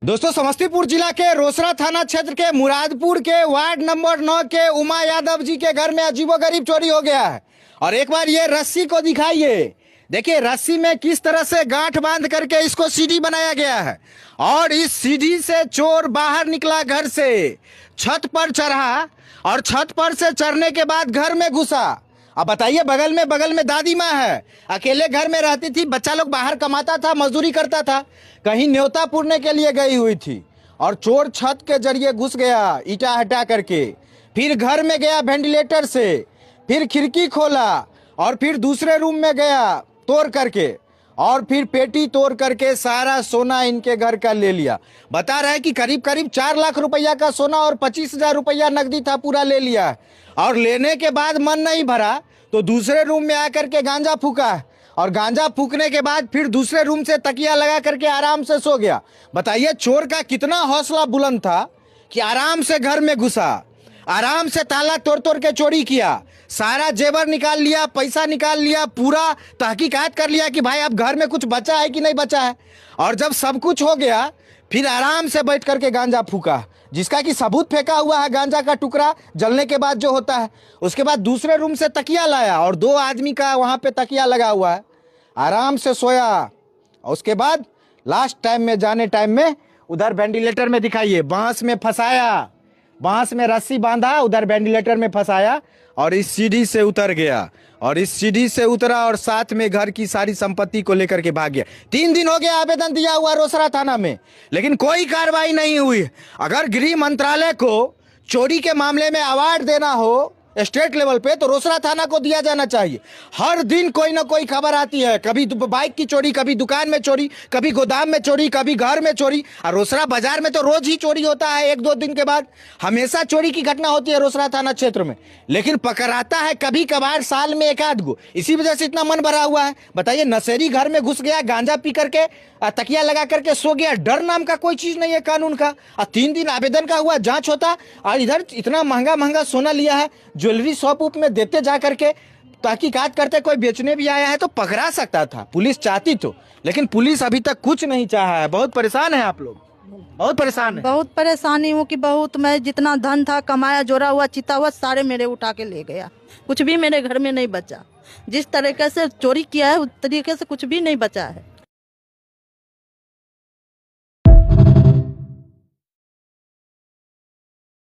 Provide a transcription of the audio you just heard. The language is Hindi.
दोस्तों, समस्तीपुर जिला के रोसड़ा थाना क्षेत्र के मुरादपुर के वार्ड नंबर 9 के उमा यादव जी के घर में अजीबोगरीब चोरी हो गया है। और एक बार ये रस्सी को दिखाइए, देखिए रस्सी में किस तरह से गांठ बांध करके इसको सीढ़ी बनाया गया है। और इस सीढ़ी से चोर बाहर निकला घर से, छत पर चढ़ा और छत पर से चढ़ने के बाद घर में घुसा। अब बताइए, बगल में दादी माँ है, अकेले घर में रहती थी, बच्चा लोग बाहर कमाता था, मजदूरी करता था, कहीं न्योता पूरने के लिए गई हुई थी और चोर छत के जरिए घुस गया ईटा हटा करके। फिर घर में गया वेंटिलेटर से, फिर खिड़की खोला और फिर दूसरे रूम में गया तोड़ करके, और फिर पेटी तोड़ करके सारा सोना इनके घर का ले लिया। बता रहे हैं कि करीब 4 लाख रुपया का सोना और 25,000 रुपया नकदी था, पूरा ले लिया। और लेने के बाद मन नहीं भरा तो दूसरे रूम में आकर के गांजा फूका, और गांजा फूकने के बाद फिर दूसरे रूम से तकिया लगा करके आराम से सो गया। बताइए चोर का कितना हौसला बुलंद था कि आराम से घर में घुसा, आराम से ताला तोड़ के चोरी किया, सारा जेवर निकाल लिया, पैसा निकाल लिया, पूरा तहकीकात कर लिया कि भाई अब घर में कुछ बचा है कि नहीं बचा है। और जब सब कुछ हो गया फिर आराम से बैठ करके गांजा फूका, जिसका कि सबूत फेंका हुआ है, गांजा का टुकड़ा जलने के बाद जो होता है। उसके बाद दूसरे रूम से तकिया लाया और 2 आदमी का वहां पे तकिया लगा हुआ है, आराम से सोया। और उसके बाद लास्ट टाइम में जाने टाइम में उधर वेंटिलेटर में दिखाइए, बांस में फंसाया, बांस में रस्सी बांधा, उधर वेंटिलेटर में फंसाया और इस सीढ़ी से उतर गया। और इस सीढ़ी से उतरा और साथ में घर की सारी संपत्ति को लेकर के भाग गया। 3 दिन हो गया आवेदन दिया हुआ रोसड़ा थाना में, लेकिन कोई कार्रवाई नहीं हुई। अगर गृह मंत्रालय को चोरी के मामले में अवार्ड देना हो स्टेट लेवल पे तो रोसड़ा थाना को दिया जाना चाहिए। हर दिन कोई ना कोई खबर आती है, कभी बाइक की चोरी, कभी दुकान में चोरी, कभी गोदाम में चोरी, कभी घर में चोरी। और रोसड़ा बाजार में तो रोज ही चोरी होता है, 1-2 दिन के बाद हमेशा चोरी की घटना होती है रोसड़ा थाना क्षेत्र में। लेकिन पकड़ाता है कभी कभार, साल में 1-आध गो, इसी वजह से इतना मन भरा हुआ है। बताइए, नशेड़ी घर में घुस गया, गांजा पी करके तकिया लगा करके सो गया, डर नाम का कोई चीज नहीं है कानून का। और 3 दिन आवेदन का हुआ, जांच होता, और इधर इतना महंगा सोना लिया है, ज्वेलरी शॉप उप में देते जा करके, तहकीकात करते कोई बेचने भी आया है तो पकड़ा सकता था पुलिस चाहती तो, लेकिन पुलिस अभी तक कुछ नहीं चाहा है। बहुत परेशान है आप लोग, बहुत परेशान है। बहुत परेशानी हूँ कि बहुत, मैं जितना धन था कमाया, जोड़ा हुआ, चिता हुआ, सारे मेरे उठा के ले गया। कुछ भी मेरे घर में नहीं बचा। जिस तरीके से चोरी किया है उस तरीके से कुछ भी नहीं बचा है।